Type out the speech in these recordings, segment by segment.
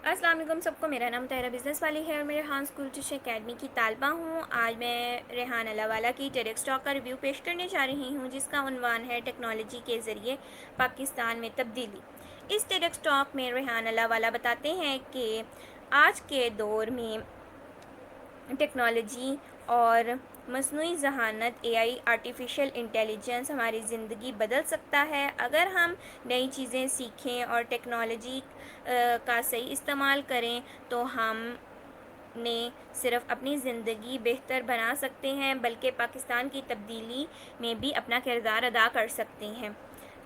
السلام علیکم سب کو، میرا نام طاہرہ بزنس والی ہے اور میں ریحان اسکول ٹیچر اکیڈمی کی طالبہ ہوں۔ آج میں ریحان اللہ والا کی ٹیڈکس ٹاک کا ریویو پیش کرنے جا رہی ہوں، جس کا عنوان ہے ٹیکنالوجی کے ذریعے پاکستان میں تبدیلی۔ اس ٹیڈکس ٹاک میں ریحان اللہ والا بتاتے ہیں کہ آج کے دور میں ٹیکنالوجی اور مصنوعی ذہانت آرٹیفیشل انٹیلیجنس ہماری زندگی بدل سکتا ہے۔ اگر ہم نئی چیزیں سیکھیں اور ٹیکنالوجی کا صحیح استعمال کریں تو ہم نے صرف اپنی زندگی بہتر بنا سکتے ہیں بلکہ پاکستان کی تبدیلی میں بھی اپنا کردار ادا کر سکتے ہیں۔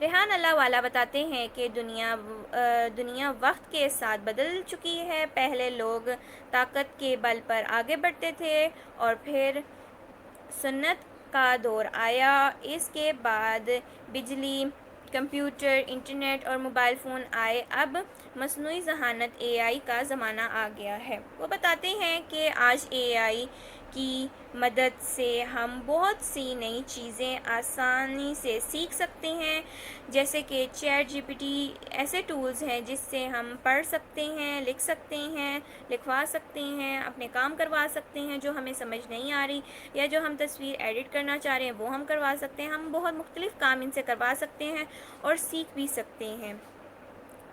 ریحان اللہ والا بتاتے ہیں کہ دنیا وقت کے ساتھ بدل چکی ہے۔ پہلے لوگ طاقت کے بل پر آگے بڑھتے تھے اور پھر سنت کا دور آیا۔ اس کے بعد بجلی، کمپیوٹر، انٹرنیٹ اور موبائل فون آئے۔ اب مصنوعی ذہانت کا زمانہ آ گیا ہے۔ وہ بتاتے ہیں کہ آج کی مدد سے ہم بہت سی نئی چیزیں آسانی سے سیکھ سکتے ہیں، جیسے کہ چیٹ جی پی ٹی ایسے ٹولز ہیں جس سے ہم پڑھ سکتے ہیں، لکھ سکتے ہیں، لکھوا سکتے ہیں، اپنے کام کروا سکتے ہیں جو ہمیں سمجھ نہیں آ رہی، یا جو ہم تصویر ایڈٹ کرنا چاہ رہے ہیں وہ ہم کروا سکتے ہیں۔ ہم بہت مختلف کام ان سے کروا سکتے ہیں اور سیکھ بھی سکتے ہیں۔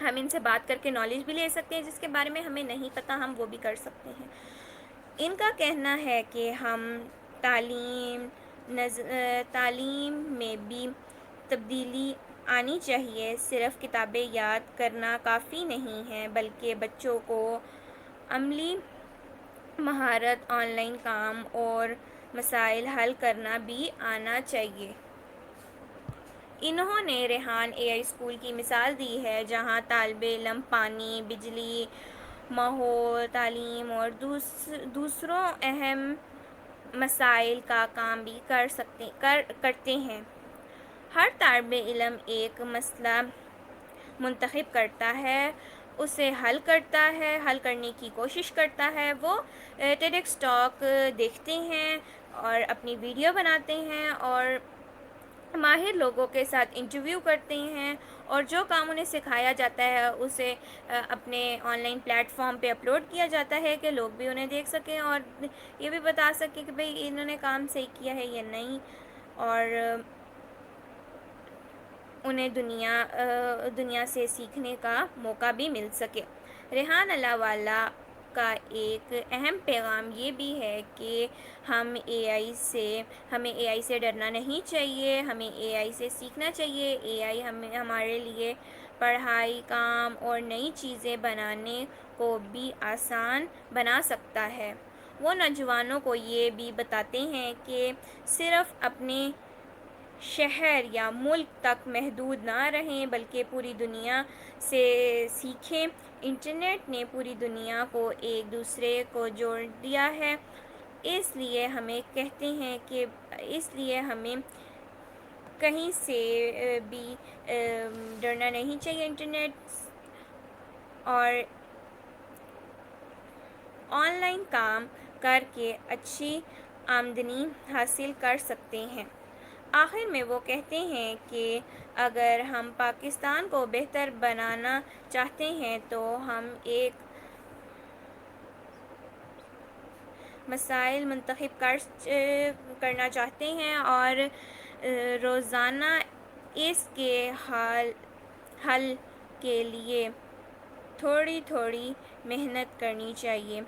ہم ان سے بات کر کے نالج بھی لے سکتے ہیں، جس کے بارے میں ہمیں نہیں پتہ ہم وہ بھی کر سکتے ہیں۔ ان کا کہنا ہے کہ ہم تعلیم میں بھی تبدیلی آنی چاہیے۔ صرف کتابیں یاد کرنا کافی نہیں ہے، بلکہ بچوں کو عملی مہارت، آن لائن کام اور مسائل حل کرنا بھی آنا چاہیے۔ انہوں نے ریحان اسکول کی مثال دی ہے، جہاں طالب علم پانی، بجلی، ماحول، تعلیم اور دوسروں اہم مسائل کا کام بھی کرتے ہیں۔ ہر طالب علم ایک مسئلہ منتخب کرتا ہے، اسے حل کرنے کی کوشش کرتا ہے۔ وہ ٹیڈکس ٹاک دیکھتے ہیں اور اپنی ویڈیو بناتے ہیں اور ماہر لوگوں کے ساتھ انٹرویو کرتے ہیں، اور جو کام انہیں سکھایا جاتا ہے اسے اپنے آن لائن پلیٹ فارم پہ اپلوڈ کیا جاتا ہے کہ لوگ بھی انہیں دیکھ سکیں اور یہ بھی بتا سکیں کہ بھئی انہوں نے کام صحیح کیا ہے یا نہیں، اور انہیں دنیا سے سیکھنے کا موقع بھی مل سکے۔ ریحان اللہ والا کا ایک اہم پیغام یہ بھی ہے کہ ہمیں اے آئی سے ڈرنا نہیں چاہیے، ہمیں اے آئی سے سیکھنا چاہیے۔ اے آئی ہمارے لیے پڑھائی، کام اور نئی چیزیں بنانے کو بھی آسان بنا سکتا ہے۔ وہ نوجوانوں کو یہ بھی بتاتے ہیں کہ صرف اپنے شہر یا ملک تک محدود نہ رہیں بلکہ پوری دنیا سے سیکھیں۔ انٹرنیٹ نے پوری دنیا کو ایک دوسرے کو جوڑ دیا ہے، اس لیے ہمیں کہیں سے بھی ڈرنا نہیں چاہیے۔ انٹرنیٹ اور آن لائن کام کر کے اچھی آمدنی حاصل کر سکتے ہیں۔ آخر میں وہ کہتے ہیں کہ اگر ہم پاکستان کو بہتر بنانا چاہتے ہیں تو ہم ایک مسائل منتخب کرنا چاہتے ہیں اور روزانہ اس کے حل کے لیے تھوڑی تھوڑی محنت کرنی چاہیے۔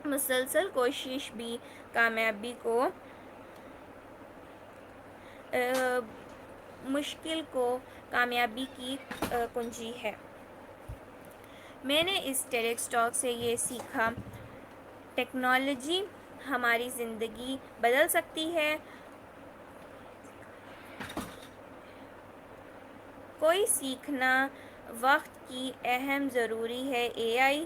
مسلسل کوشش بھی کامیابی کو مشکل کو کامیابی کی کنجی ہے۔ میں نے اس ٹیڈکس ٹاک سے یہ سیکھا، ٹیکنالوجی ہماری زندگی بدل سکتی ہے۔ کوئی سیکھنا وقت کی اہم ضروری ہے۔ اے آئی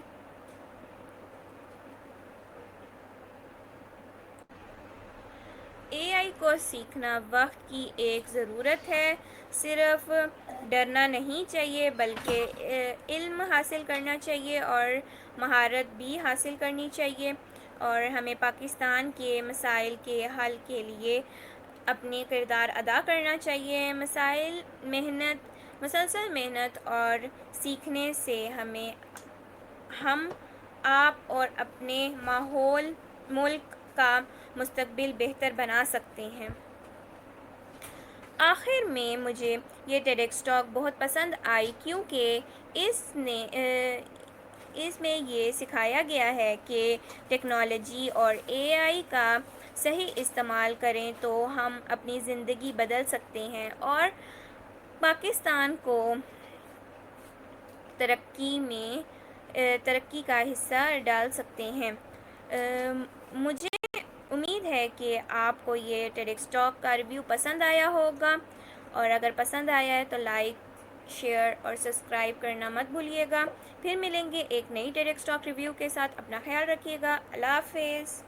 کو سیکھنا وقت کی ایک ضرورت ہے۔ صرف ڈرنا نہیں چاہیے بلکہ علم حاصل کرنا چاہیے اور مہارت بھی حاصل کرنی چاہیے، اور ہمیں پاکستان کے مسائل کے حل کے لیے اپنے کردار ادا کرنا چاہیے۔ مسلسل محنت اور سیکھنے سے ہمیں ہم آپ اور اپنے ماحول ملک کا مستقبل بہتر بنا سکتے ہیں۔ آخر میں مجھے یہ ٹیڈکس ٹاک بہت پسند آئی کیونکہ اس میں یہ سکھایا گیا ہے کہ ٹیکنالوجی اور اے آئی کا صحیح استعمال کریں تو ہم اپنی زندگی بدل سکتے ہیں اور پاکستان کو ترقی کا حصہ ڈال سکتے ہیں۔ مجھے امید ہے کہ آپ کو یہ ٹیڈکس ٹاک کا ریویو پسند آیا ہوگا، اور اگر پسند آیا ہے تو لائک، شیئر اور سبسکرائب کرنا مت بھولیے گا۔ پھر ملیں گے ایک نئی ٹیڈکس ٹاک ریویو کے ساتھ۔ اپنا خیال رکھیے گا۔ اللہ حافظ۔